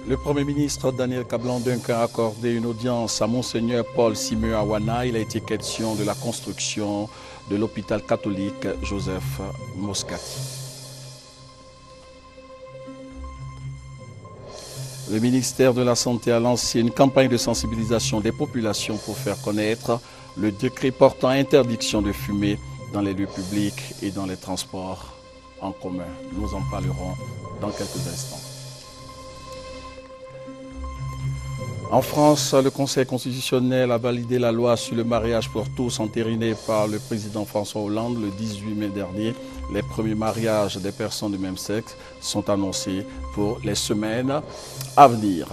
Le Premier ministre Daniel Kablan-Duncan a accordé une audience à Monseigneur Paul Simeon Awana. Il a été question de la construction de l'hôpital catholique Joseph Moscati. Le ministère de la Santé a lancé une campagne de sensibilisation des populations pour faire connaître le décret portant interdiction de fumer dans les lieux publics et dans les transports en commun. Nous en parlerons dans quelques instants. En France, le Conseil constitutionnel a validé la loi sur le mariage pour tous entérinée par le président François Hollande le 18 mai dernier. Les premiers mariages des personnes de même sexe sont annoncés pour les semaines à venir.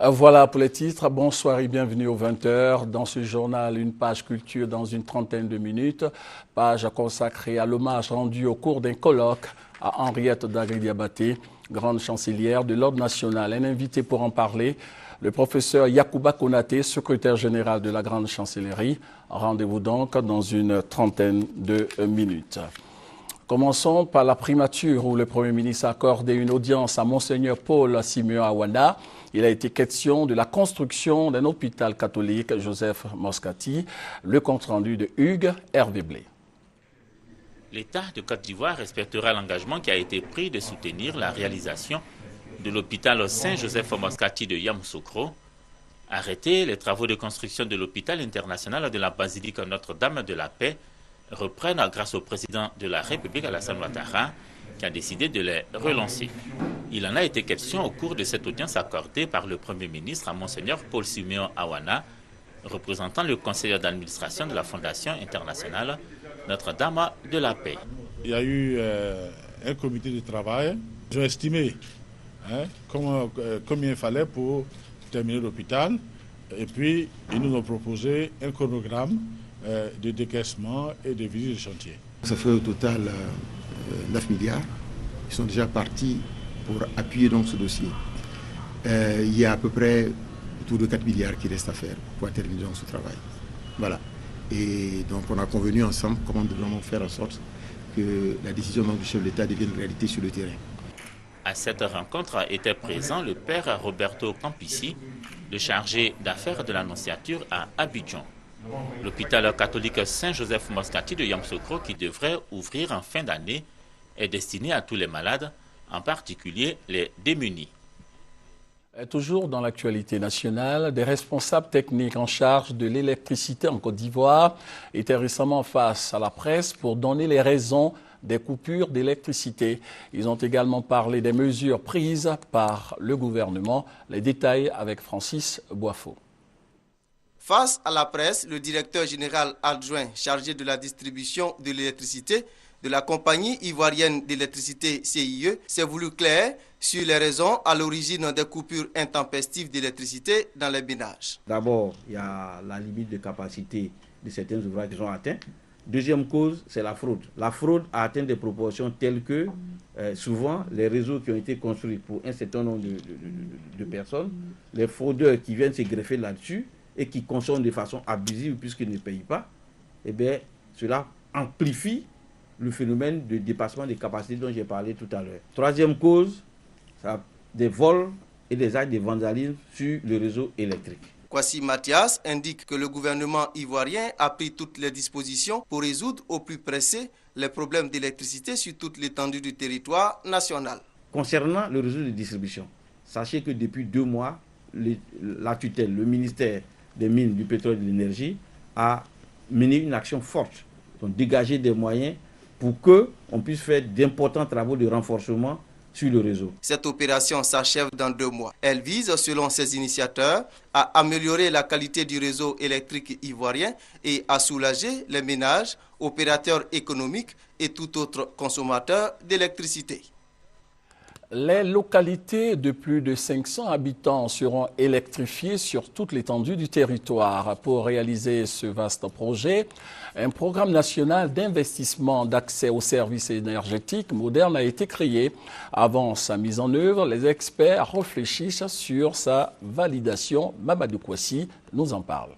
Voilà pour les titres. Bonsoir et bienvenue aux 20h. Dans ce journal, une page culture dans une trentaine de minutes. Page consacrée à l'hommage rendu au cours d'un colloque à Henriette Dagri-Diabaté, grande chancelière de l'Ordre national. Un invité pour en parler, le professeur Yacouba Konaté, secrétaire général de la grande chancellerie. Rendez-vous donc dans une trentaine de minutes. Commençons par la primature où le Premier ministre a accordé une audience à Monseigneur Paul Simeon Awana. Il a été question de la construction d'un hôpital catholique Joseph Moscati. Le compte-rendu de Hugues Hervé Blé. L'État de Côte d'Ivoire respectera l'engagement qui a été pris de soutenir la réalisation de l'hôpital Saint-Joseph Moscati de Yamoussoukro. Arrêter les travaux de construction de l'hôpital international de la basilique Notre-Dame de la Paix reprennent grâce au président de la République Alassane Ouattara qui a décidé de les relancer. Il en a été question au cours de cette audience accordée par le Premier ministre à Monseigneur Paul Simeon Awana, représentant le conseiller d'administration de la Fondation internationale Notre-Dame de la Paix. Il y a eu un comité de travail. Ils ont estimé combien il fallait pour terminer l'hôpital. Et puis, ils nous ont proposé un chronogramme de décaissement et de visite de chantier. Ça fait au total 9 milliards. Ils sont déjà partis pour appuyer donc ce dossier. Il y a à peu près autour de 4 milliards qui restent à faire pour terminer donc ce travail. Voilà. Et donc on a convenu ensemble comment nous devons faire en sorte que la décision du chef de l'État devienne réalité sur le terrain. À cette rencontre était présent le père Roberto Campissi, le chargé d'affaires de l'Annonciature à Abidjan. L'hôpital catholique Saint-Joseph Moscati de Yamoussoukro, qui devrait ouvrir en fin d'année, est destiné à tous les malades, en particulier les démunis. Toujours dans l'actualité nationale, des responsables techniques en charge de l'électricité en Côte d'Ivoire étaient récemment face à la presse pour donner les raisons des coupures d'électricité. Ils ont également parlé des mesures prises par le gouvernement. Les détails avec Francis Boifo. Face à la presse, le directeur général adjoint chargé de la distribution de l'électricité de la compagnie ivoirienne d'électricité CIE s'est voulu clair sur les raisons à l'origine des coupures intempestives d'électricité dans les ménages. D'abord, il y a la limite de capacité de certains ouvrages qui sont atteints. Deuxième cause, c'est la fraude. La fraude a atteint des proportions telles que souvent les réseaux qui ont été construits pour un certain nombre de personnes, les fraudeurs qui viennent se greffer là-dessus et qui consomment de façon abusive puisqu'ils ne payent pas, eh bien, cela amplifie le phénomène de dépassement des capacités dont j'ai parlé tout à l'heure. Troisième cause, des vols et des actes de vandalisme sur le réseau électrique. Kwasi Mathias indique que le gouvernement ivoirien a pris toutes les dispositions pour résoudre au plus pressé les problèmes d'électricité sur toute l'étendue du territoire national. Concernant le réseau de distribution, sachez que depuis 2 mois, la tutelle, le ministère des Mines, du Pétrole et de l'Énergie a mené une action forte, donc dégager des moyens pour qu'on puisse faire d'importants travaux de renforcement sur le réseau. Cette opération s'achève dans 2 mois. Elle vise, selon ses initiateurs, à améliorer la qualité du réseau électrique ivoirien et à soulager les ménages, opérateurs économiques et tout autre consommateur d'électricité. Les localités de plus de 500 habitants seront électrifiées sur toute l'étendue du territoire. Pour réaliser ce vaste projet, un programme national d'investissement d'accès aux services énergétiques modernes a été créé. Avant sa mise en œuvre, les experts réfléchissent sur sa validation. Mamadou Kouassi nous en parle.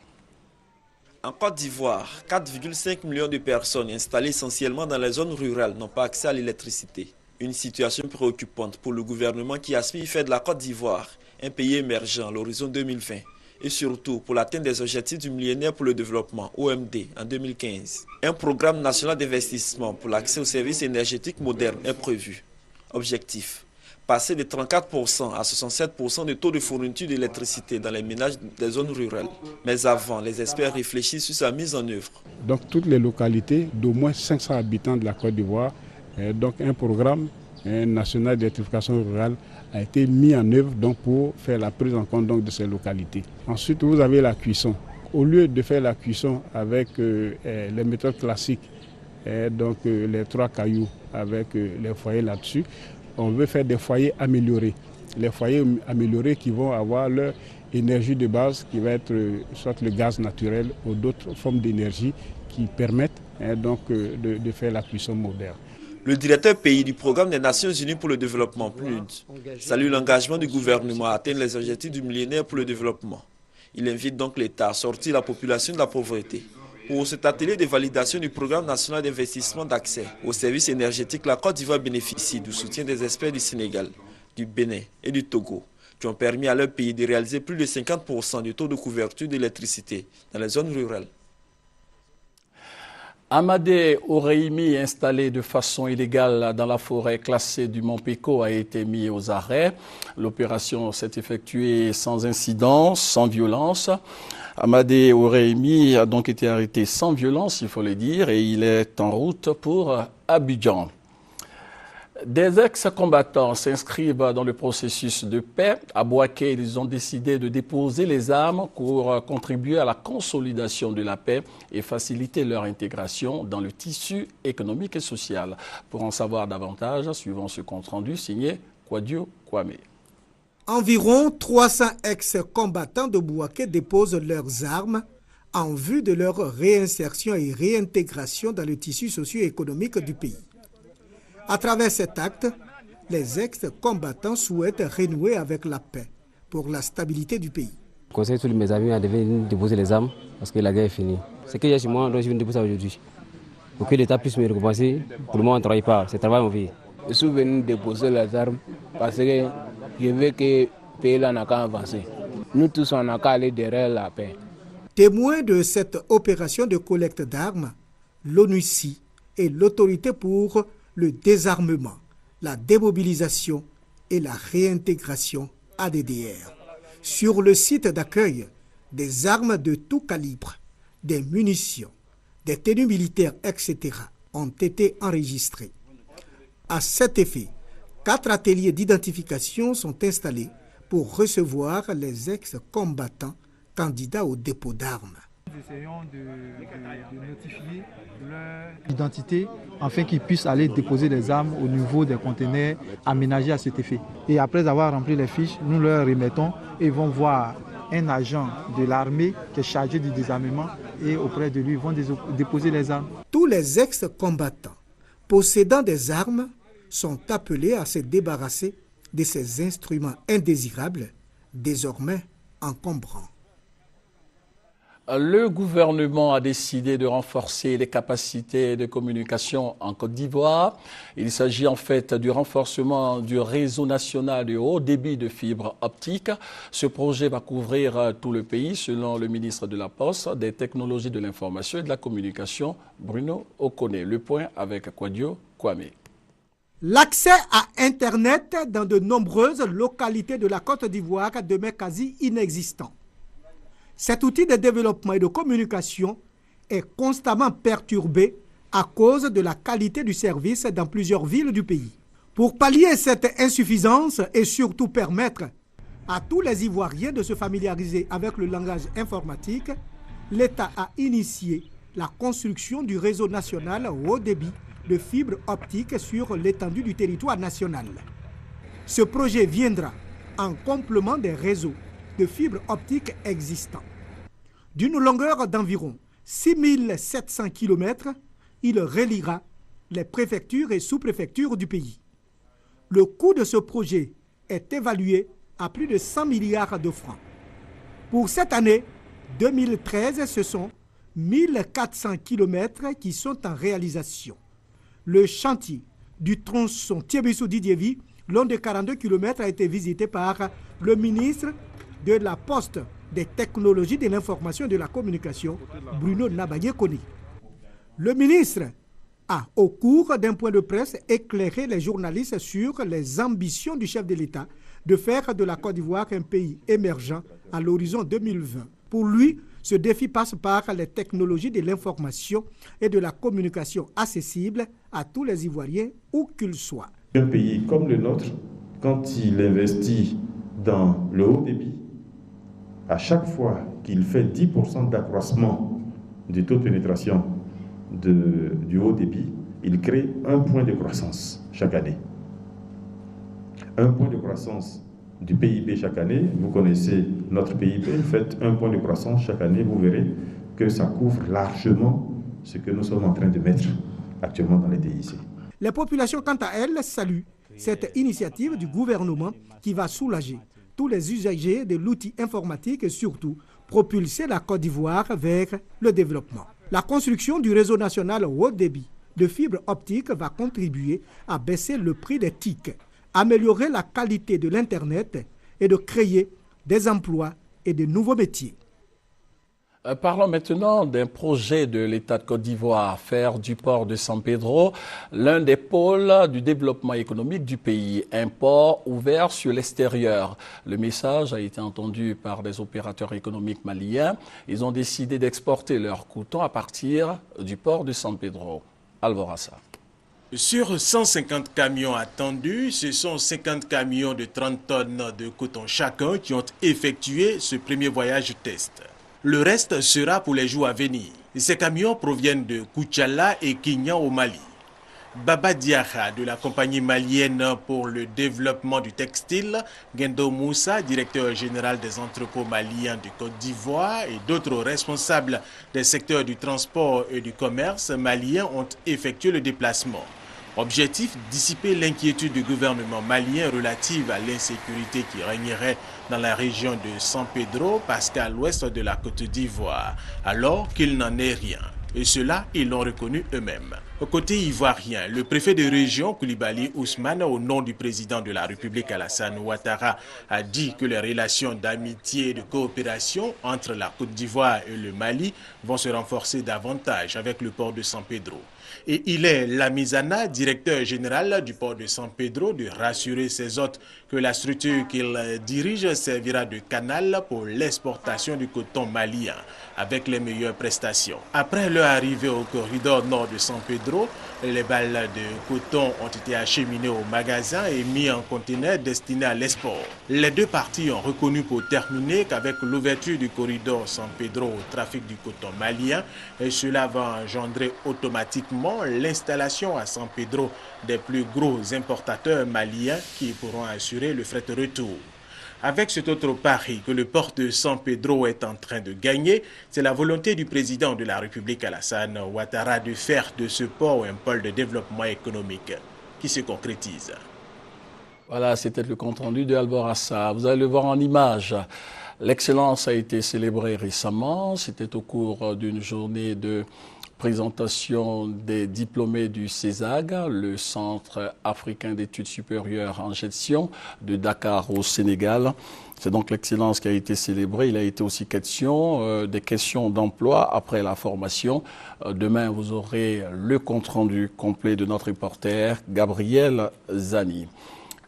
En Côte d'Ivoire, 4,5 millions de personnes installées essentiellement dans les zones rurales n'ont pas accès à l'électricité. Une situation préoccupante pour le gouvernement qui aspire faire de la Côte d'Ivoire un pays émergent à l'horizon 2020 et surtout pour l'atteinte des objectifs du millénaire pour le développement, OMD, en 2015. Un programme national d'investissement pour l'accès aux services énergétiques modernes est prévu. Objectif: passer de 34% à 67% de taux de fourniture d'électricité dans les ménages des zones rurales. Mais avant, les experts réfléchissent sur sa mise en œuvre. Donc toutes les localités d'au moins 500 habitants de la Côte d'Ivoire, donc un programme national d'électrification rurale a été mis en œuvre donc, pour faire la prise en compte donc, de ces localités. Ensuite, vous avez la cuisson. Au lieu de faire la cuisson avec les méthodes classiques, donc les 3 cailloux avec les foyers là-dessus, on veut faire des foyers améliorés. Les foyers améliorés qui vont avoir leur énergie de base qui va être soit le gaz naturel ou d'autres formes d'énergie qui permettent donc de faire la cuisson moderne. Le directeur pays du programme des Nations Unies pour le développement, PNUD, salue l'engagement du gouvernement à atteindre les objectifs du millénaire pour le développement. Il invite donc l'État à sortir la population de la pauvreté. Pour cet atelier de validation du programme national d'investissement d'accès aux services énergétiques, la Côte d'Ivoire bénéficie du soutien des experts du Sénégal, du Bénin et du Togo, qui ont permis à leur pays de réaliser plus de 50% du taux de couverture d'électricité dans les zones rurales. Amadé Oreimi, installé de façon illégale dans la forêt classée du Mont Péko, a été mis aux arrêts. L'opération s'est effectuée sans incident, sans violence. Amadé Oreimi a donc été arrêté sans violence, il faut le dire, et il est en route pour Abidjan. Des ex-combattants s'inscrivent dans le processus de paix. À Bouaké, ils ont décidé de déposer les armes pour contribuer à la consolidation de la paix et faciliter leur intégration dans le tissu économique et social. Pour en savoir davantage, suivant ce compte-rendu signé Kwadio Kwame. Environ 300 ex-combattants de Bouaké déposent leurs armes en vue de leur réinsertion et réintégration dans le tissu socio-économique du pays. À travers cet acte, les ex-combattants souhaitent renouer avec la paix pour la stabilité du pays. Je conseille tous mes amis à venir déposer les armes parce que la guerre est finie. Ce que j'ai chez moi, donc je viens de déposer aujourd'hui. Pour que l'État puisse me récompenser, pour le moment on ne travaille pas, c'est travail en vie. Je suis venu déposer les armes parce que je veux que le pays n'a qu'à avancer. Nous tous on n'a qu'à aller derrière la paix. Témoin de cette opération de collecte d'armes, l'ONUCI et l'autorité pour le désarmement, la démobilisation et la réintégration ADDR. Sur le site d'accueil, des armes de tout calibre, des munitions, des tenues militaires, etc. ont été enregistrés. À cet effet, 4 ateliers d'identification sont installés pour recevoir les ex-combattants candidats au dépôt d'armes. Nous essayons de notifier leur identité afin qu'ils puissent aller déposer les armes au niveau des conteneurs aménagés à cet effet. Et après avoir rempli les fiches, nous leur remettons et ils vont voir un agent de l'armée qui est chargé du désarmement et auprès de lui ils vont déposer les armes. Tous les ex-combattants possédant des armes sont appelés à se débarrasser de ces instruments indésirables, désormais encombrants. Le gouvernement a décidé de renforcer les capacités de communication en Côte d'Ivoire. Il s'agit en fait du renforcement du réseau national de haut débit de fibre optique. Ce projet va couvrir tout le pays selon le ministre de la Poste, des technologies de l'information et de la communication, Bruno Okone. Le point avec Kwadio Kwame. L'accès à Internet dans de nombreuses localités de la Côte d'Ivoire demeure quasi inexistant. Cet outil de développement et de communication est constamment perturbé à cause de la qualité du service dans plusieurs villes du pays. Pour pallier cette insuffisance et surtout permettre à tous les Ivoiriens de se familiariser avec le langage informatique, l'État a initié la construction du réseau national haut débit de fibre optique sur l'étendue du territoire national. Ce projet viendra en complément des réseaux de fibre optique existants. D'une longueur d'environ 6700 km, il reliera les préfectures et sous-préfectures du pays. Le coût de ce projet est évalué à plus de 100 milliards de francs. Pour cette année 2013, ce sont 1400 km qui sont en réalisation. Le chantier du tronçon Thiébissou-Didievi, long de 42 km, a été visité par le ministre de la Poste, des Technologies de l'Information et de la Communication, Bruno Nabagné-Koni. Le ministre a, au cours d'un point de presse, éclairé les journalistes sur les ambitions du chef de l'État de faire de la Côte d'Ivoire un pays émergent à l'horizon 2020. Pour lui, ce défi passe par les technologies de l'information et de la communication accessibles à tous les Ivoiriens, où qu'ils soient. Un pays comme le nôtre, quand il investit dans le haut débit, à chaque fois qu'il fait 10% d'accroissement du taux de pénétration du haut débit, il crée 1 point de croissance chaque année. 1 point de croissance du PIB chaque année, vous connaissez notre PIB, faites 1 point de croissance chaque année, vous verrez que ça couvre largement ce que nous sommes en train de mettre actuellement dans les DIC. Les populations, quant à elles, saluent cette initiative du gouvernement qui va soulager tous les usagers de l'outil informatique et surtout propulser la Côte d'Ivoire vers le développement. La construction du réseau national haut débit de fibre optique va contribuer à baisser le prix des tickets, améliorer la qualité de l'Internet et de créer des emplois et de nouveaux métiers. Parlons maintenant d'un projet de l'État de Côte d'Ivoire, faire du port de San Pedro l'un des pôles du développement économique du pays, un port ouvert sur l'extérieur. Le message a été entendu par des opérateurs économiques maliens. Ils ont décidé d'exporter leurs coton à partir du port de San Pedro. Alvorassa. Sur 150 camions attendus, ce sont 50 camions de 30 tonnes de coton chacun qui ont effectué ce premier voyage test. Le reste sera pour les jours à venir. Ces camions proviennent de Koutchala et Kignan au Mali. Baba Diarra de la compagnie malienne pour le développement du textile, Gendo Moussa, directeur général des entrepôts maliens de Côte d'Ivoire et d'autres responsables des secteurs du transport et du commerce maliens ont effectué le déplacement. Objectif, dissiper l'inquiétude du gouvernement malien relative à l'insécurité qui régnerait dans la région de San Pedro, parce qu'à l'ouest de la Côte d'Ivoire, alors qu'il n'en est rien. Et cela, ils l'ont reconnu eux-mêmes. Au côté ivoirien, le préfet de région, Koulibaly Ousmane, au nom du président de la République Alassane Ouattara, a dit que les relations d'amitié et de coopération entre la Côte d'Ivoire et le Mali vont se renforcer davantage avec le port de San Pedro. Et il est Lamizana, directeur général du port de San Pedro, de rassurer ses hôtes que la structure qu'il dirige servira de canal pour l'exportation du coton malien avec les meilleures prestations. Après leur arrivée au corridor nord de San Pedro, les balles de coton ont été acheminées au magasin et mis en conteneur destiné à l'export. Les deux parties ont reconnu pour terminer qu'avec l'ouverture du corridor San Pedro au trafic du coton malien, cela va engendrer automatiquement l'installation à San Pedro des plus gros importateurs maliens qui pourront assurer le fret retour. Avec cet autre pari que le port de San Pedro est en train de gagner, c'est la volonté du président de la République Alassane Ouattara de faire de ce port un pôle de développement économique qui se concrétise. Voilà, c'était le compte-rendu de Alvorassa. Vous allez le voir en images. L'excellence a été célébrée récemment. C'était au cours d'une journée de présentation des diplômés du CESAG, le Centre africain d'études supérieures en gestion de Dakar au Sénégal. C'est donc l'excellence qui a été célébrée. Il a été aussi question des questions d'emploi après la formation. Demain, vous aurez le compte-rendu complet de notre reporter Gabriel Zani.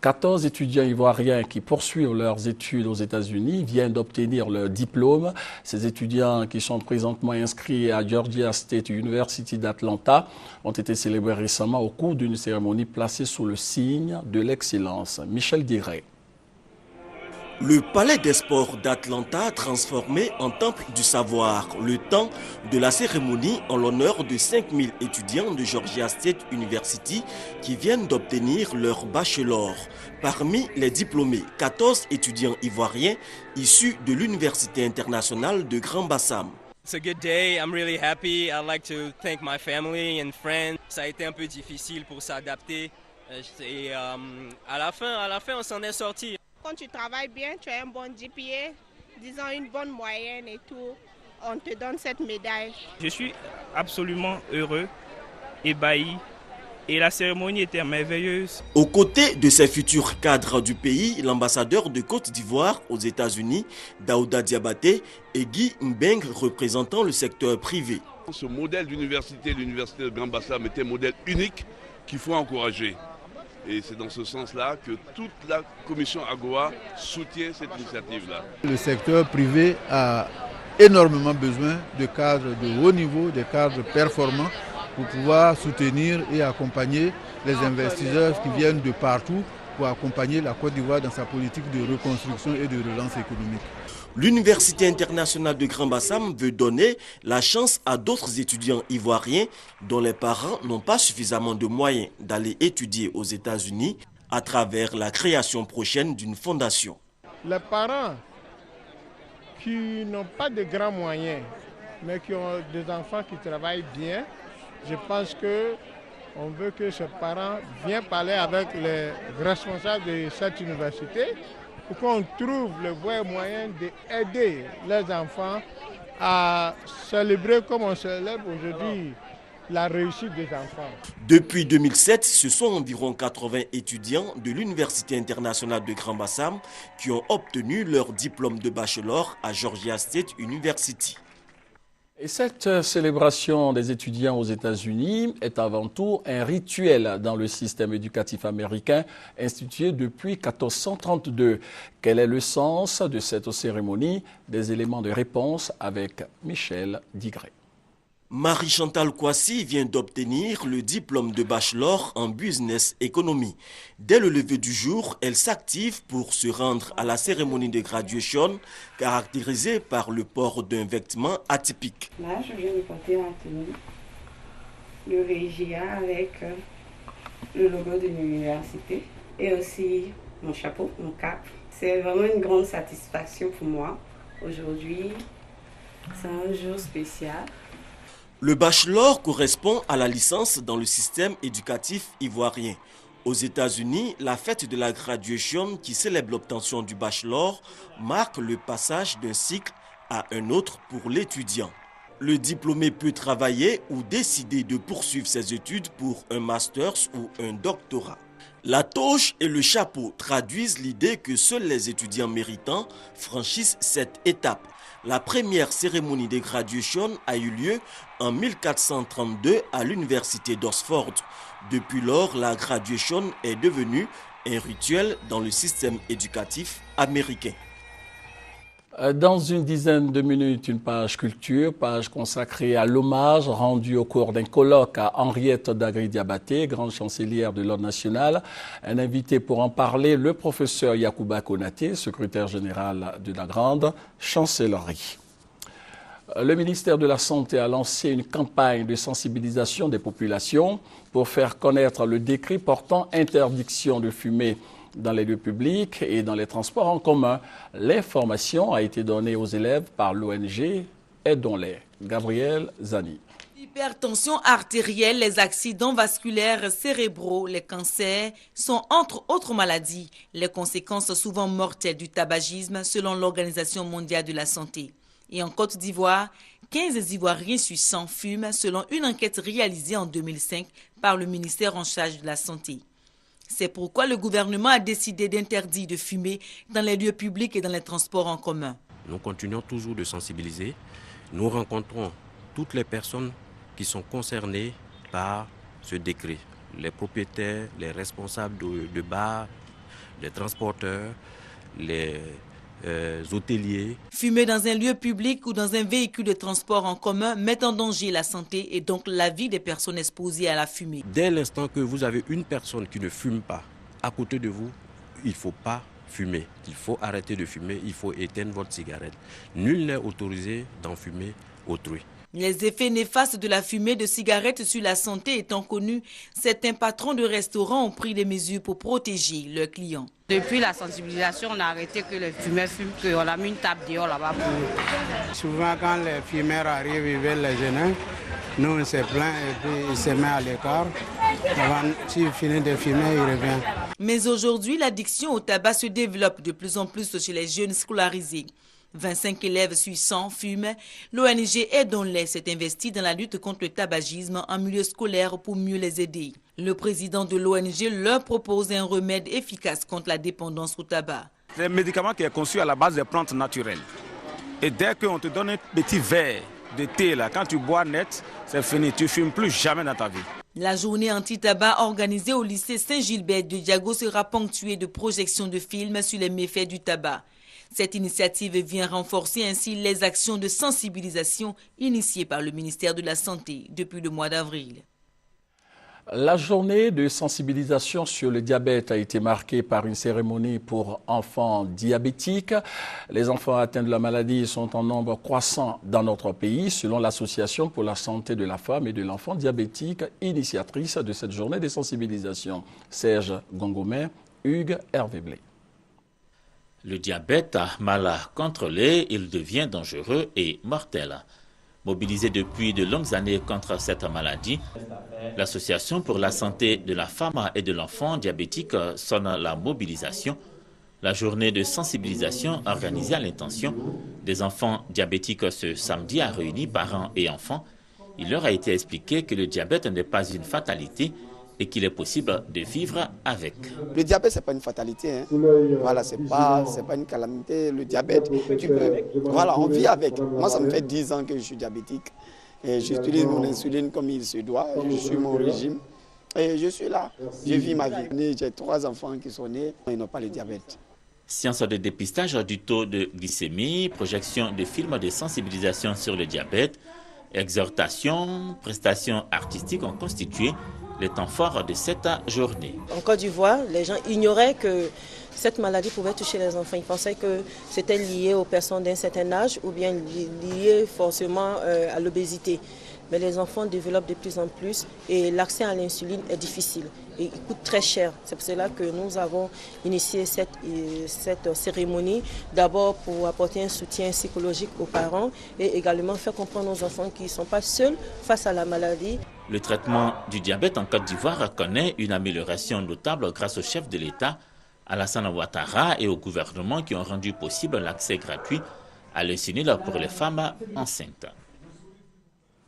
14 étudiants ivoiriens qui poursuivent leurs études aux États-Unis viennent d'obtenir leur diplôme. Ces étudiants qui sont présentement inscrits à Georgia State University d'Atlanta ont été célébrés récemment au cours d'une cérémonie placée sous le signe de l'excellence. Michel Diray. Le palais des sports d'Atlanta transformé en temple du savoir. Le temps de la cérémonie en l'honneur de 5000 étudiants de Georgia State University qui viennent d'obtenir leur bachelor. Parmi les diplômés, 14 étudiants ivoiriens issus de l'Université internationale de Grand Bassam. It's a good day. I'm really happy. I'd like to thank my family and friends. Ça a été un peu difficile pour s'adapter. Et à la fin, on s'en est sorti. Quand tu travailles bien, tu as un bon GPA, disons une bonne moyenne et tout, on te donne cette médaille. Je suis absolument heureux, ébahi Et la cérémonie était merveilleuse. Aux côtés de ces futurs cadres du pays, l'ambassadeur de Côte d'Ivoire aux États-Unis, Daouda Diabaté, et Guy Mbeng, représentant le secteur privé. Ce modèle d'université, l'université de Grand Bassam, est un modèle unique qu'il faut encourager. Et c'est dans ce sens-là que toute la commission AGOA soutient cette initiative-là. Le secteur privé a énormément besoin de cadres de haut niveau, de cadres performants pour pouvoir soutenir et accompagner les investisseurs qui viennent de partout pour accompagner la Côte d'Ivoire dans sa politique de reconstruction et de relance économique. L'Université internationale de Grand Bassam veut donner la chance à d'autres étudiants ivoiriens dont les parents n'ont pas suffisamment de moyens d'aller étudier aux États-Unis à travers la création prochaine d'une fondation. Les parents qui n'ont pas de grands moyens, mais qui ont des enfants qui travaillent bien, je pense qu'on veut que ces parents viennent parler avec les responsables de cette université pour qu'on trouve le bon moyen d'aider les enfants à célébrer comme on célèbre aujourd'hui la réussite des enfants. Depuis 2007, ce sont environ 80 étudiants de l'Université internationale de Grand Bassam qui ont obtenu leur diplôme de bachelor à Georgia State University. Et cette célébration des étudiants aux États-Unis est avant tout un rituel dans le système éducatif américain institué depuis 1432. Quel est le sens de cette cérémonie? Des éléments de réponse avec Michel Digré. Marie-Chantal Kouassi vient d'obtenir le diplôme de bachelor en business economy. Dès le lever du jour, elle s'active pour se rendre à la cérémonie de graduation caractérisée par le port d'un vêtement atypique. Là, je viens de porter ma tenue, le régia avec le logo de l'université et aussi mon chapeau, mon cap. C'est vraiment une grande satisfaction pour moi. Aujourd'hui, c'est un jour spécial. Le bachelor correspond à la licence dans le système éducatif ivoirien. Aux États-Unis, la fête de la graduation qui célèbre l'obtention du bachelor marque le passage d'un cycle à un autre pour l'étudiant. Le diplômé peut travailler ou décider de poursuivre ses études pour un master's ou un doctorat. La toge et le chapeau traduisent l'idée que seuls les étudiants méritants franchissent cette étape. La première cérémonie de graduation a eu lieu en 1432 à l'université d'Oxford. Depuis lors, la graduation est devenue un rituel dans le système éducatif américain. Dans une dizaine de minutes, une page culture, page consacrée à l'hommage rendu au cours d'un colloque à Henriette Dagré-Diabaté, grande chancelière de l'Ordre national. Un invité pour en parler, le professeur Yacouba Konaté, secrétaire général de la grande chancellerie. Le ministère de la Santé a lancé une campagne de sensibilisation des populations pour faire connaître le décret portant interdiction de fumer dans les lieux publics et dans les transports en commun. L'information a été donnée aux élèves par l'ONG Aidons-les. Gabriel Zani. L'hypertension artérielle, les accidents vasculaires cérébraux, les cancers sont entre autres maladies les conséquences souvent mortelles du tabagisme selon l'Organisation mondiale de la santé. Et en Côte d'Ivoire, 15 Ivoiriens sur 100 fument selon une enquête réalisée en 2005 par le ministère en charge de la Santé. C'est pourquoi le gouvernement a décidé d'interdire de fumer dans les lieux publics et dans les transports en commun. Nous continuons toujours de sensibiliser. Nous rencontrons toutes les personnes qui sont concernées par ce décret. Les propriétaires, les responsables de bars, les transporteurs, les hôteliers. Fumer dans un lieu public ou dans un véhicule de transport en commun met en danger la santé et donc la vie des personnes exposées à la fumée. Dès l'instant que vous avez une personne qui ne fume pas à côté de vous, il ne faut pas fumer. Il faut arrêter de fumer, il faut éteindre votre cigarette. Nul n'est autorisé d'en fumer autrui. Les effets néfastes de la fumée de cigarettes sur la santé étant connus, certains patrons de restaurants ont pris des mesures pour protéger leurs clients. Depuis la sensibilisation, on a arrêté que les fumeurs fument, qu'on a mis une table dehors là-bas pour eux. Souvent, quand les fumeurs arrivent, ils veulent les gêner. Nous, on se plaint et puis ils se mettent à l'écart. S'il finit de fumer, il revient. Mais aujourd'hui, l'addiction au tabac se développe de plus en plus chez les jeunes scolarisés. 25 élèves sur 100 fument. L'ONG Aidons-les s'est investie dans la lutte contre le tabagisme en milieu scolaire pour mieux les aider. Le président de l'ONG leur propose un remède efficace contre la dépendance au tabac. C'est un médicament qui est conçu à la base des plantes naturelles. Et dès qu'on te donne un petit verre de thé, là, quand tu bois net, c'est fini, tu ne fumes plus jamais dans ta vie. La journée anti-tabac organisée au lycée Saint-Gilbert de Diago sera ponctuée de projections de films sur les méfaits du tabac. Cette initiative vient renforcer ainsi les actions de sensibilisation initiées par le ministère de la Santé depuis le mois d'avril. La journée de sensibilisation sur le diabète a été marquée par une cérémonie pour enfants diabétiques. Les enfants atteints de la maladie sont en nombre croissant dans notre pays, selon l'Association pour la santé de la femme et de l'enfant diabétique, initiatrice de cette journée de sensibilisation. Serge Gongomé, Hugues Hervé Blé. Le diabète, mal contrôlé, il devient dangereux et mortel. Mobilisée depuis de longues années contre cette maladie, l'Association pour la santé de la femme et de l'enfant diabétique sonne la mobilisation. La journée de sensibilisation organisée à l'intention des enfants diabétiques ce samedi a réuni parents et enfants. Il leur a été expliqué que le diabète n'est pas une fatalité et qu'il est possible de vivre avec. Le diabète, ce n'est pas une fatalité. Hein. Voilà, ce n'est pas une calamité. Le diabète, voilà, on vit avec. Moi, ça me fait 10 ans que je suis diabétique. Et j'utilise mon insuline comme il se doit. Je suis mon régime. Et je suis là. Je vis ma vie. J'ai 3 enfants qui sont nés. Ils n'ont pas le diabète. Séance de dépistage du taux de glycémie, projection de films de sensibilisation sur le diabète, exhortation, prestations artistiques ont constitué les temps forts de cette journée. En Côte d'Ivoire, les gens ignoraient que cette maladie pouvait toucher les enfants. Ils pensaient que c'était lié aux personnes d'un certain âge ou bien lié forcément à l'obésité. Mais les enfants développent de plus en plus et l'accès à l'insuline est difficile et il coûte très cher. C'est pour cela que nous avons initié cette cérémonie, d'abord pour apporter un soutien psychologique aux parents et également faire comprendre aux enfants qu'ils ne sont pas seuls face à la maladie. Le traitement du diabète en Côte d'Ivoire connaît une amélioration notable grâce au chef de l'État, Alassane Ouattara, et au gouvernement qui ont rendu possible l'accès gratuit à l'insuline pour les femmes enceintes.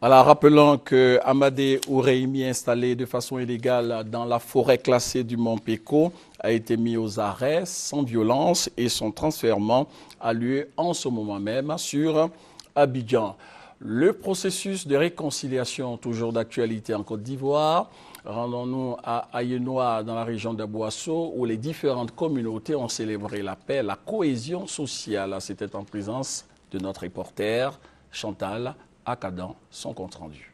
Alors, rappelons que Amadé Oureimi, installé de façon illégale dans la forêt classée du Mont Péco, a été mis aux arrêts sans violence et son transfèrement a lieu en ce moment même sur Abidjan. Le processus de réconciliation, toujours d'actualité en Côte d'Ivoire. Rendons-nous à Ayenois, dans la région d'Aboasso, où les différentes communautés ont célébré la paix, la cohésion sociale. C'était en présence de notre reporter Chantal Akadan, son compte rendu.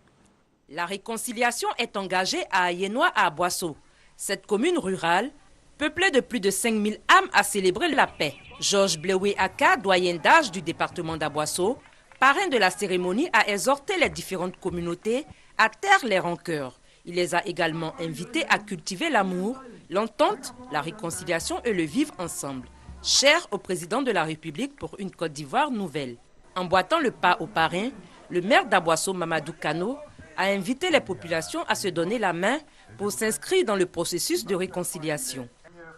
La réconciliation est engagée à Ayenois à Aboasso. Cette commune rurale, peuplée de plus de 5000 âmes, a célébré la paix. Georges Blewé Aka, doyen d'âge du département d'Aboasso, parrain de la cérémonie, a exhorté les différentes communautés à taire les rancœurs. Il les a également invités à cultiver l'amour, l'entente, la réconciliation et le vivre ensemble, cher au président de la République pour une Côte d'Ivoire nouvelle. En boitant le pas au parrain, le maire d'Aboasso, Mamadou Kano, a invité les populations à se donner la main pour s'inscrire dans le processus de réconciliation.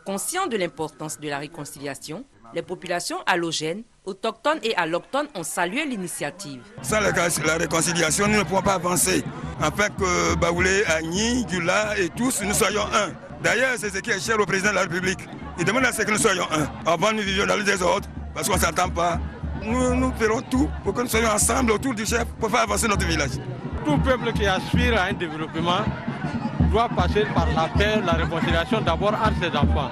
Conscients de l'importance de la réconciliation, les populations allogènes, autochtones et allochtones ont salué l'initiative. Sans la réconciliation, nous ne pouvons pas avancer. Afin que Baoulé, Agni, Dula et tous, nous soyons un. D'ailleurs, c'est ce qui est cher au président de la République. Il demande à ce que nous soyons un. Avant, nous vivions dans le désordre parce qu'on ne s'entend pas. Nous ferons tout pour que nous soyons ensemble autour du chef pour faire avancer notre village. Tout peuple qui aspire à un développement doit passer par la paix, la réconciliation d'abord entre ses enfants.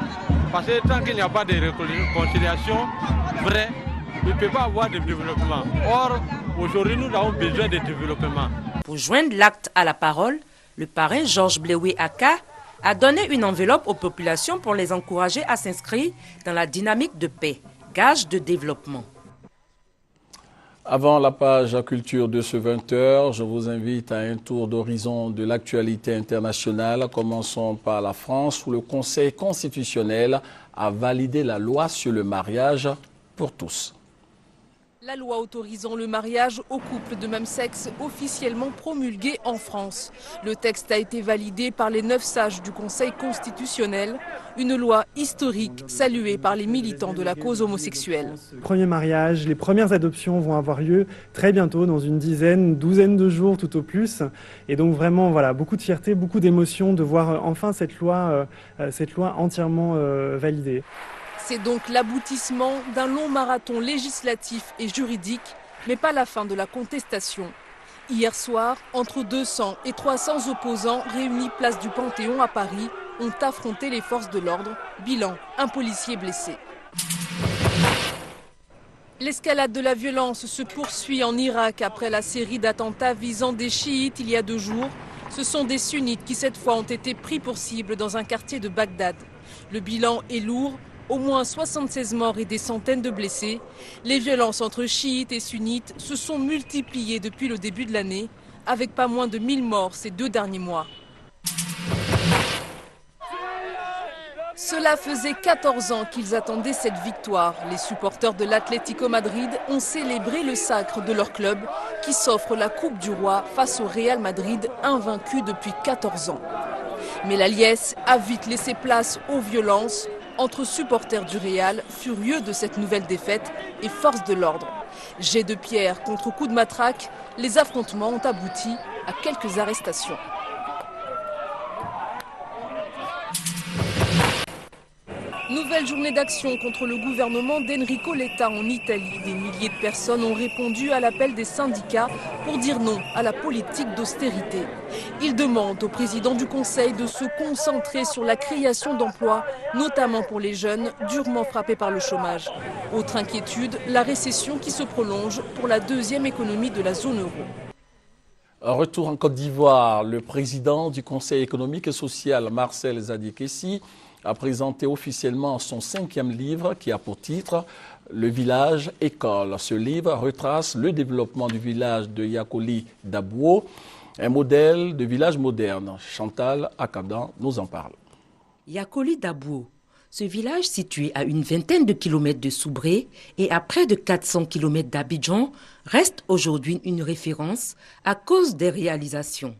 Parce que tant qu'il n'y a pas de réconciliation vraie, il ne peut pas avoir de développement. Or, aujourd'hui, nous avons besoin de développement. Pour joindre l'acte à la parole, le parrain Georges Blewé Aka a donné une enveloppe aux populations pour les encourager à s'inscrire dans la dynamique de paix, gage de développement. Avant la page culture de ce 20h, je vous invite à un tour d'horizon de l'actualité internationale. Commençons par la France, où le Conseil constitutionnel a validé la loi sur le mariage pour tous. La loi autorisant le mariage aux couples de même sexe officiellement promulguée en France. Le texte a été validé par les 9 sages du Conseil constitutionnel. Une loi historique saluée par les militants de la cause homosexuelle. Les premiers mariages, les premières adoptions vont avoir lieu très bientôt, dans une douzaine de jours tout au plus. Et donc vraiment, voilà, beaucoup de fierté, beaucoup d'émotion de voir enfin cette loi entièrement validée. C'est donc l'aboutissement d'un long marathon législatif et juridique, mais pas la fin de la contestation. Hier soir, entre 200 et 300 opposants réunis place du Panthéon à Paris ont affronté les forces de l'ordre. Bilan, un policier blessé. L'escalade de la violence se poursuit en Irak après la série d'attentats visant des chiites il y a 2 jours. Ce sont des sunnites qui cette fois ont été pris pour cible dans un quartier de Bagdad. Le bilan est lourd. Au moins 76 morts et des centaines de blessés. Les violences entre chiites et sunnites se sont multipliées depuis le début de l'année, avec pas moins de 1000 morts ces 2 derniers mois. Cela faisait 14 ans qu'ils attendaient cette victoire. Les supporters de l'Atlético Madrid ont célébré le sacre de leur club qui s'offre la Coupe du Roi face au Real Madrid, invaincu depuis 14 ans. Mais la liesse a vite laissé place aux violences entre supporters du Real, furieux de cette nouvelle défaite, et forces de l'ordre. Jet de pierre contre coup de matraque, les affrontements ont abouti à quelques arrestations. Nouvelle journée d'action contre le gouvernement d'Enrico Letta en Italie. Des milliers de personnes ont répondu à l'appel des syndicats pour dire non à la politique d'austérité. Ils demandent au président du Conseil de se concentrer sur la création d'emplois, notamment pour les jeunes durement frappés par le chômage. Autre inquiétude, la récession qui se prolonge pour la 2e économie de la zone euro. Un retour en Côte d'Ivoire, le président du Conseil économique et social, Marcel Zadi-Kessi, a présenté officiellement son 5e livre qui a pour titre « Le village école ». Ce livre retrace le développement du village de Yakoli Dabouo, un modèle de village moderne. Chantal Akadan nous en parle. Yakoli Dabouo, ce village situé à une vingtaine de kilomètres de Soubré et à près de 400 kilomètres d'Abidjan, reste aujourd'hui une référence à cause des réalisations.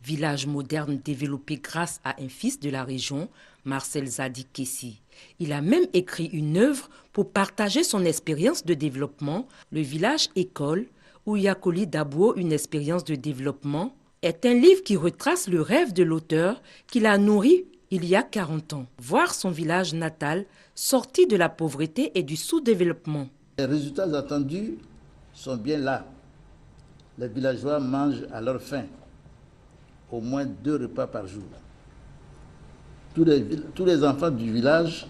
Village moderne développé grâce à un fils de la région, Marcel Zadi-Kessi. Il a même écrit une œuvre pour partager son expérience de développement. Le village école, où Yakoli Dabouo, une expérience de développement, est un livre qui retrace le rêve de l'auteur qu'il a nourri il y a 40 ans. Voir son village natal sorti de la pauvreté et du sous-développement. Les résultats attendus sont bien là. Les villageois mangent à leur faim au moins 2 repas par jour. Tous les enfants du village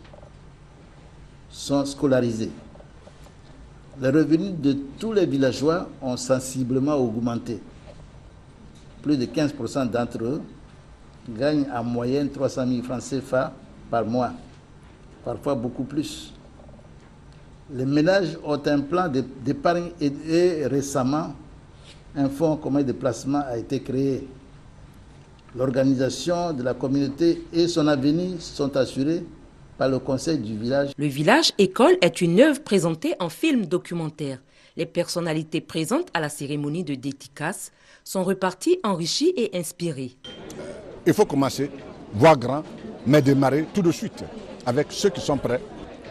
sont scolarisés. Les revenus de tous les villageois ont sensiblement augmenté. Plus de 15% d'entre eux gagnent en moyenne 300 000 francs CFA par mois, parfois beaucoup plus. Les ménages ont un plan d'épargne et récemment, un fonds commun de placement a été créé. L'organisation de la communauté et son avenir sont assurés par le conseil du village. Le village école est une œuvre présentée en film documentaire. Les personnalités présentes à la cérémonie de dédicace sont reparties enrichies et inspirées. Il faut commencer, voir grand, mais démarrer tout de suite avec ceux qui sont prêts.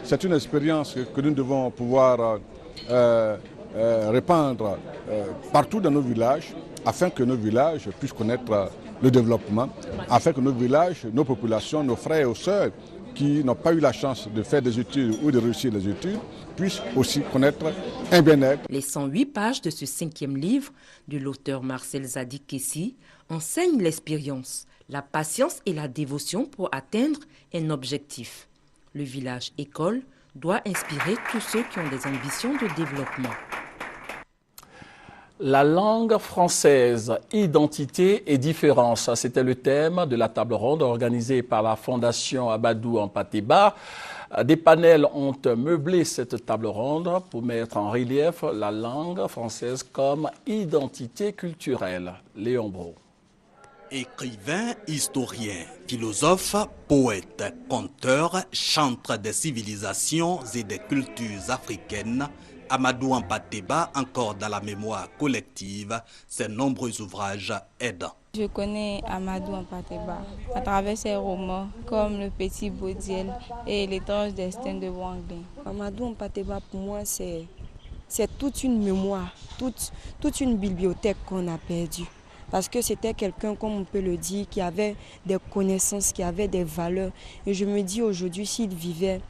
C'est une expérience que nous devons pouvoir répandre partout dans nos villages afin que nos villages puissent connaître le développement, afin que nos villages, nos populations, nos frères et nos sœurs qui n'ont pas eu la chance de faire des études ou de réussir les études puissent aussi connaître un bien-être. Les 108 pages de ce 5e livre de l'auteur Marcel Zadi-Kessi enseignent l'expérience, la patience et la dévotion pour atteindre un objectif. Le village école doit inspirer tous ceux qui ont des ambitions de développement. La langue française, identité et différence, c'était le thème de la table ronde organisée par la Fondation Abadou en Patéba. Des panels ont meublé cette table ronde pour mettre en relief la langue française comme identité culturelle. Léon Bro. Écrivain, historien, philosophe, poète, conteur, chantre des civilisations et des cultures africaines, Amadou Hampâté-Bâ, encore dans la mémoire collective, ses nombreux ouvrages aidants. Je connais Amadou Hampâté-Bâ à travers ses romans comme Le Petit Baudiel et L'étrange destin de Wanglin. Amadou Hampâté-Bâ, pour moi, c'est toute une mémoire, toute une bibliothèque qu'on a perdue. Parce que c'était quelqu'un, comme on peut le dire, qui avait des connaissances, qui avait des valeurs. Et je me dis aujourd'hui, s'il vivait,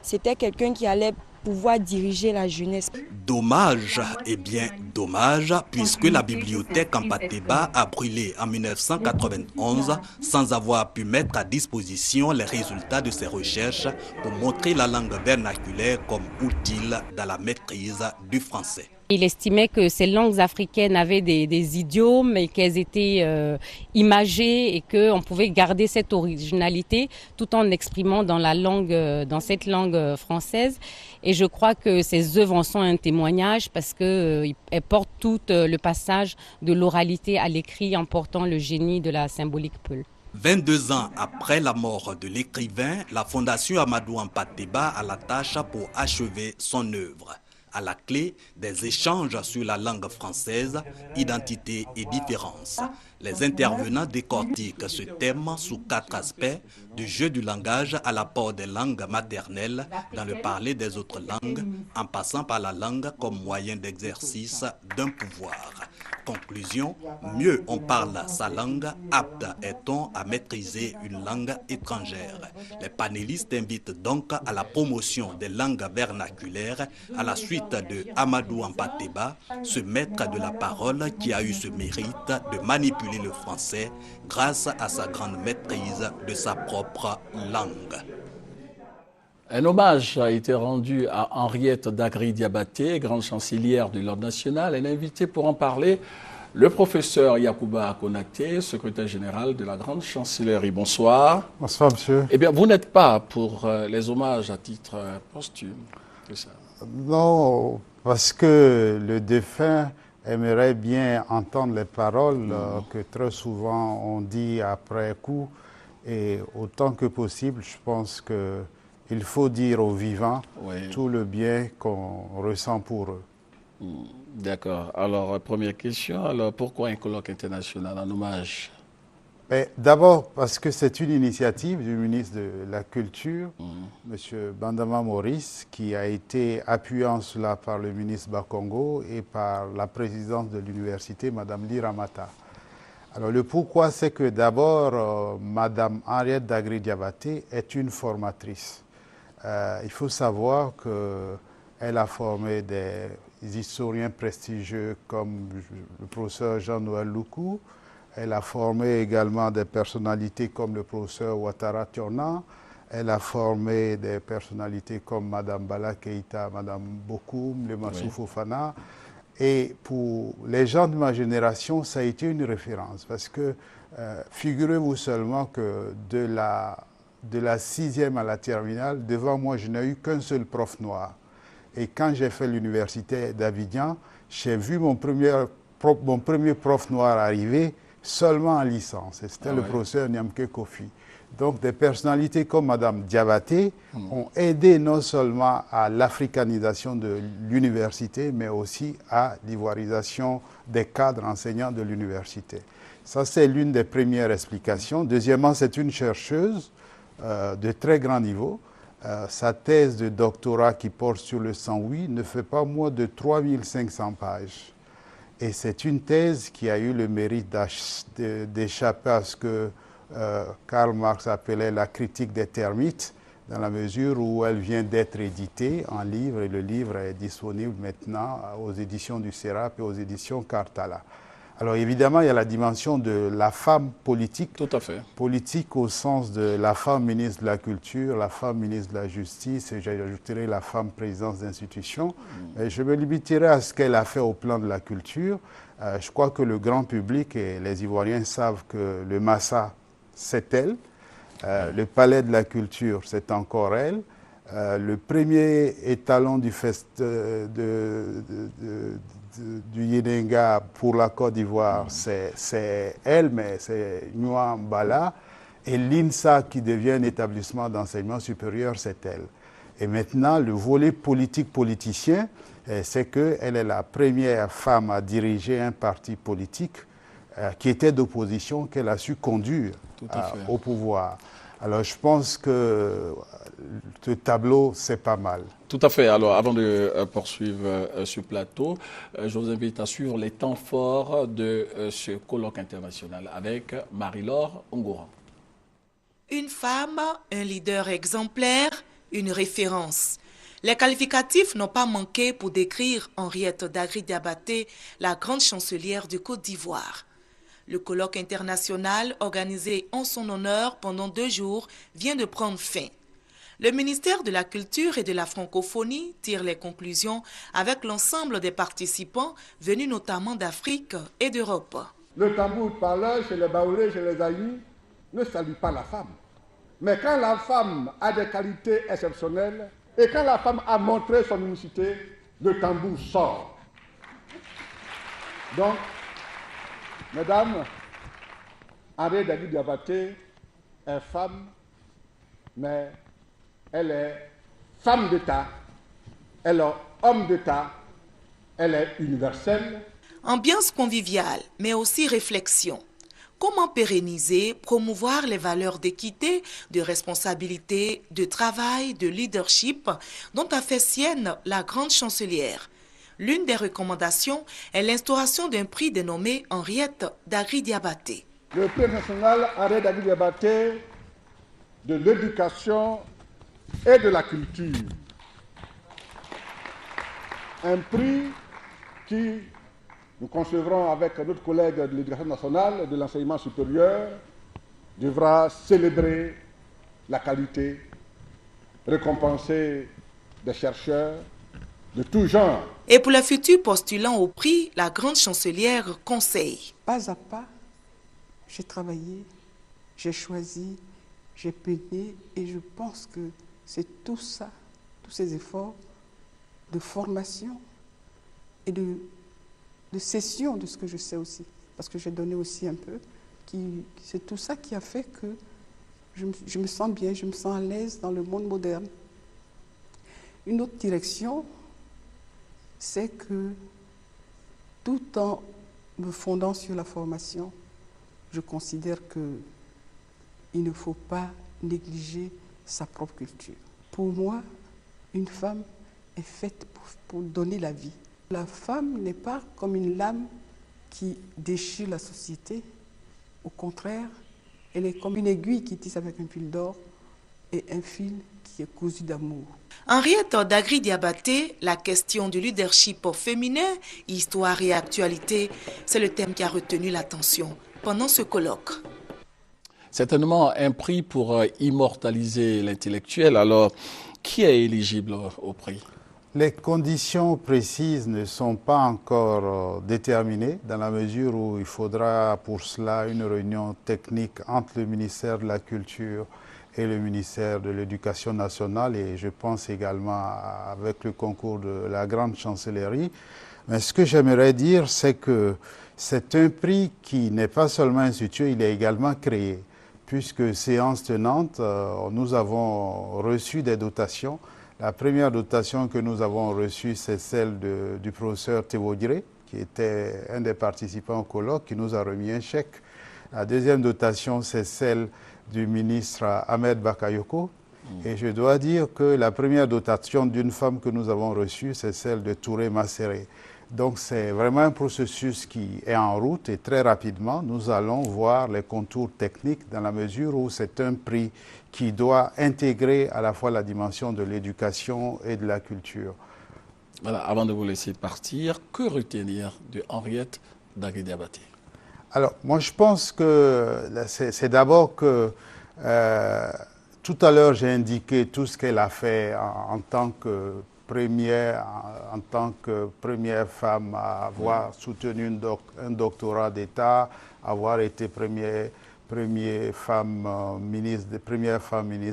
c'était quelqu'un qui allait pouvoir diriger la jeunesse. Dommage, et bien dommage, puisque la bibliothèque Hampâté-Bâ a brûlé en 1991 sans avoir pu mettre à disposition les résultats de ses recherches pour montrer la langue vernaculaire comme utile dans la maîtrise du français. Il estimait que ces langues africaines avaient des idiomes et qu'elles étaient imagées et qu'on pouvait garder cette originalité tout en exprimant dans cette langue française. Et je crois que ces œuvres en sont un témoignage parce qu'elles portent tout le passage de l'oralité à l'écrit en portant le génie de la symbolique Peul. 22 ans après la mort de l'écrivain, la Fondation Amadou Hampâté-Bâ a la tâche pour achever son œuvre. À la clé, des échanges sur la langue française, identité et différence. Les intervenants décortiquent ce thème sous 4 aspects, du jeu du langage à l'apport des langues maternelles dans le parler des autres langues, en passant par la langue comme moyen d'exercice d'un pouvoir. Conclusion, mieux on parle sa langue, apte est-on à maîtriser une langue étrangère. Les panélistes invitent donc à la promotion des langues vernaculaires à la suite de Amadou Hampâté-Bâ, ce maître de la parole qui a eu ce mérite de manipuler le français grâce à sa grande maîtrise de sa propre langue. Un hommage a été rendu à Henriette Dagri-Diabaté, grande chancelière de l'Ordre national. Elle a invité pour en parler le professeur Yacouba Konaté, secrétaire général de la grande chancellerie. Bonsoir. Bonsoir, monsieur. Eh bien, vous n'êtes pas pour les hommages à titre posthume, c'est ça? Non, parce que le défunt aimerait bien entendre les paroles que très souvent on dit après coup. Et autant que possible, je pense que il faut dire aux vivants tout le bien qu'on ressent pour eux. D'accord. Alors, première question, alors pourquoi un colloque international en hommage? D'abord parce que c'est une initiative du ministre de la Culture, M. Bandama Maurice, qui a été appuyé en cela par le ministre Bakongo et par la présidente de l'université, Mme Liramata. Alors le pourquoi, c'est que d'abord, Mme Henriette Dagri-Diabaté est une formatrice. Il faut savoir qu'elle a formé des historiens prestigieux comme le professeur Jean-Noël Loukou. Elle a formé également des personnalités comme le professeur Ouattara Tiona. Elle a formé des personnalités comme Mme Bala Keïta, Mme Bokoum, le Massou Fofana. Et pour les gens de ma génération, ça a été une référence. Parce que figurez-vous seulement que de la 6e à la terminale, devant moi, je n'ai eu qu'un seul prof noir. Et quand j'ai fait l'université d'Abidjan, j'ai vu mon premier prof noir arriver seulement en licence. Et c'était le professeur Nyamke Kofi. Donc des personnalités comme Mme Diabaté ont aidé non seulement à l'africanisation de l'université, mais aussi à l'ivoirisation des cadres enseignants de l'université. Ça, c'est l'une des premières explications. Deuxièmement, c'est une chercheuse de très grand niveau. Sa thèse de doctorat qui porte sur le sang-oui ne fait pas moins de 3500 pages. Et c'est une thèse qui a eu le mérite d'échapper à ce que Karl Marx appelait la critique des termites, dans la mesure où elle vient d'être éditée en livre, et le livre est disponible maintenant aux éditions du Sérap et aux éditions Cartala. Alors évidemment, il y a la dimension de la femme politique. Tout à fait. Politique au sens de la femme ministre de la Culture, la femme ministre de la Justice, et j'ajouterai la femme présidente d'institutions. Mais je me limiterai à ce qu'elle a fait au plan de la culture. Je crois que le grand public et les Ivoiriens savent que le Massa, c'est elle. Le Palais de la Culture, c'est encore elle. Le premier étalon du du Yedenga pour la Côte d'Ivoire, c'est elle, mais c'est Nyuan Bala. Et l'INSA, qui devient un établissement d'enseignement supérieur, c'est elle. Et maintenant, le volet politique-politicien, c'est qu'elle est la première femme à diriger un parti politique qui était d'opposition, qu'elle a su conduire au pouvoir. Alors je pense que ce tableau, c'est pas mal. Tout à fait. Alors avant de poursuivre ce plateau, je vous invite à suivre les temps forts de ce colloque international avec Marie-Laure Ongora. Une femme, un leader exemplaire, une référence. Les qualificatifs n'ont pas manqué pour décrire Henriette Dagri-Diabaté, la grande chancelière de Côte d'Ivoire. Le colloque international organisé en son honneur pendant 2 jours vient de prendre fin. Le ministère de la Culture et de la Francophonie tire les conclusions avec l'ensemble des participants venus notamment d'Afrique et d'Europe. Le tambour parleur chez les Baoulés, chez les Aïnis, ne salue pas la femme. Mais quand la femme a des qualités exceptionnelles et quand la femme a montré son unicité, le tambour sort. Donc, mesdames, Henriette Dagri-Diabaté est femme, mais elle est femme d'État, elle est homme d'État, elle est universelle. Ambiance conviviale, mais aussi réflexion. Comment pérenniser, promouvoir les valeurs d'équité, de responsabilité, de travail, de leadership dont a fait sienne la grande chancelière? L'une des recommandations est l'instauration d'un prix dénommé Henriette Dagri-Diabaté. Le prix national Henriette Dagri-Diabaté de l'éducation et de la culture. Un prix qui nous concevrons avec notre collègue de l'éducation nationale et de l'enseignement supérieur devra célébrer la qualité, récompenser des chercheurs de tout genre. Et pour les futurs postulants au prix, la grande chancelière conseille. Pas à pas, j'ai travaillé, j'ai choisi, j'ai peiné et je pense que c'est tout ça, tous ces efforts de formation et de cession de ce que je sais aussi, parce que j'ai donné aussi un peu, c'est tout ça qui a fait que je me sens bien, je me sens à l'aise dans le monde moderne. Une autre direction, c'est que tout en me fondant sur la formation, je considère qu'il ne faut pas négliger sa propre culture. Pour moi, une femme est faite pour donner la vie. La femme n'est pas comme une lame qui déchire la société. Au contraire, elle est comme une aiguille qui tisse avec un fil d'or et un fil qui est cousu d'amour. Henriette Dagri-Diabaté, la question du leadership féminin, histoire et actualité, c'est le thème qui a retenu l'attention pendant ce colloque. Certainement un prix pour immortaliser l'intellectuel. Alors, qui est éligible au prix? Les conditions précises ne sont pas encore déterminées dans la mesure où il faudra pour cela une réunion technique entre le ministère de la Culture et le ministère de l'Éducation nationale et je pense également avec le concours de la grande chancellerie. Mais ce que j'aimerais dire, c'est que c'est un prix qui n'est pas seulement institué, il est également créé. Puisque séance tenante, nous avons reçu des dotations. La première dotation que nous avons reçue, c'est celle du professeur Théodire, qui était un des participants au colloque, qui nous a remis un chèque. La deuxième dotation, c'est celle du ministre Ahmed Bakayoko. Et je dois dire que la première dotation d'une femme que nous avons reçue, c'est celle de Touré Masséré. Donc c'est vraiment un processus qui est en route et très rapidement, nous allons voir les contours techniques dans la mesure où c'est un prix qui doit intégrer à la fois la dimension de l'éducation et de la culture. Voilà, avant de vous laisser partir, que retenir de Henriette Dagri-Diabaté? Alors, moi je pense que c'est d'abord que tout à l'heure j'ai indiqué tout ce qu'elle a fait en tant que première femme à avoir soutenu un doctorat d'État, avoir été première femme ministre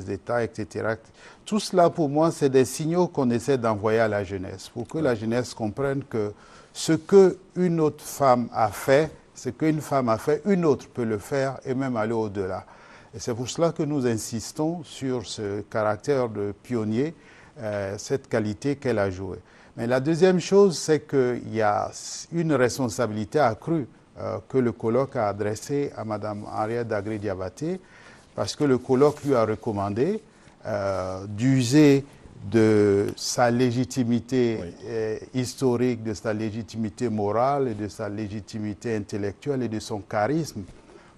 d'État, etc. Tout cela, pour moi, c'est des signaux qu'on essaie d'envoyer à la jeunesse, pour que la jeunesse comprenne que ce qu'une autre femme a fait, ce qu'une femme a fait, une autre peut le faire et même aller au-delà. Et c'est pour cela que nous insistons sur ce caractère de pionnier, cette qualité qu'elle a jouée. Mais la deuxième chose, c'est qu'il y a une responsabilité accrue que le colloque a adressée à Mme Henriette Dagré-Diabaté, parce que le colloque lui a recommandé d'user de sa légitimité historique, de sa légitimité morale, et de sa légitimité intellectuelle et de son charisme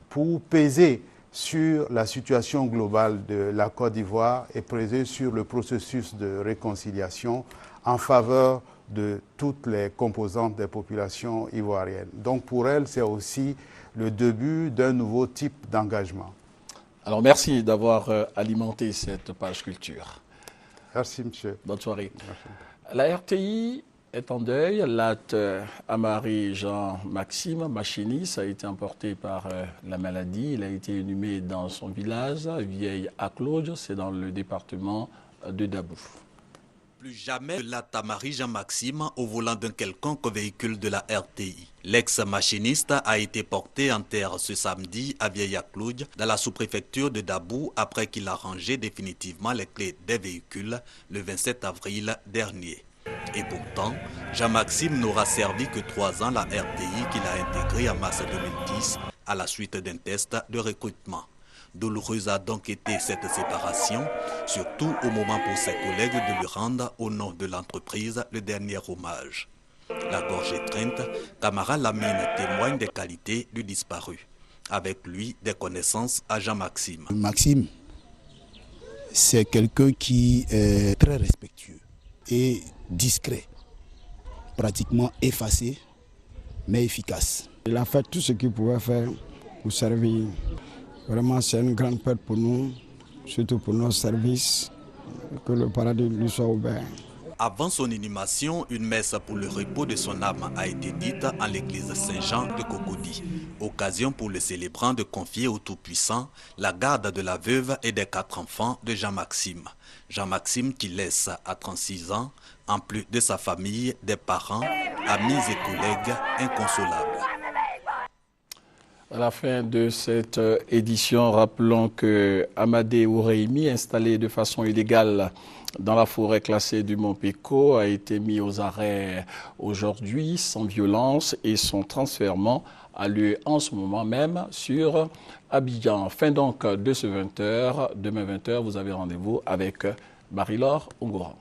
pour peser sur la situation globale de la Côte d'Ivoire et peser sur le processus de réconciliation en faveur de toutes les composantes des populations ivoiriennes. Donc pour elle, c'est aussi le début d'un nouveau type d'engagement. Alors merci d'avoir alimenté cette page culture. Merci, monsieur. Bonne soirée. Merci. La RTI est en deuil. Lat Amari Jean-Maxime, machiniste, a été emporté par la maladie. Il a été inhumé dans son village, Vieille Aclauge, c'est dans le département de Dabou. Plus jamais Lat Amari Jean-Maxime au volant d'un quelconque véhicule de la RTI. L'ex-machiniste a été porté en terre ce samedi à Vieille Aclauge, dans la sous-préfecture de Dabou, après qu'il a rangé définitivement les clés des véhicules le 27 avril dernier. Et pourtant, Jean-Maxime n'aura servi que 3 ans la RTI qu'il a intégrée en mars 2010 à la suite d'un test de recrutement. Douloureuse a donc été cette séparation, surtout au moment pour ses collègues de lui rendre, au nom de l'entreprise, le dernier hommage. La gorge étreinte, Camara Lamine témoigne des qualités du disparu. Avec lui, des connaissances à Jean-Maxime. Maxime, c'est quelqu'un qui est très respectueux et discret, pratiquement effacé, mais efficace. Il a fait tout ce qu'il pouvait faire pour servir. Vraiment, c'est une grande perte pour nous, surtout pour nos services, que le paradis lui soit ouvert. Avant son inhumation, une messe pour le repos de son âme a été dite en l'église Saint-Jean de Cocody. Occasion pour le célébrant de confier au Tout-Puissant la garde de la veuve et des 4 enfants de Jean-Maxime. Jean-Maxime qui laisse à 36 ans, en plus de sa famille, des parents, amis et collègues inconsolables. À la fin de cette édition, rappelons que Amadé Oureimi, installé de façon illégale dans la forêt classée du Mont Péco, a été mis aux arrêts aujourd'hui sans violence et son transfèrement a lieu en ce moment même sur Abidjan. Fin donc de ce 20h. Demain 20h, vous avez rendez-vous avec Marie-Laure Ongouran.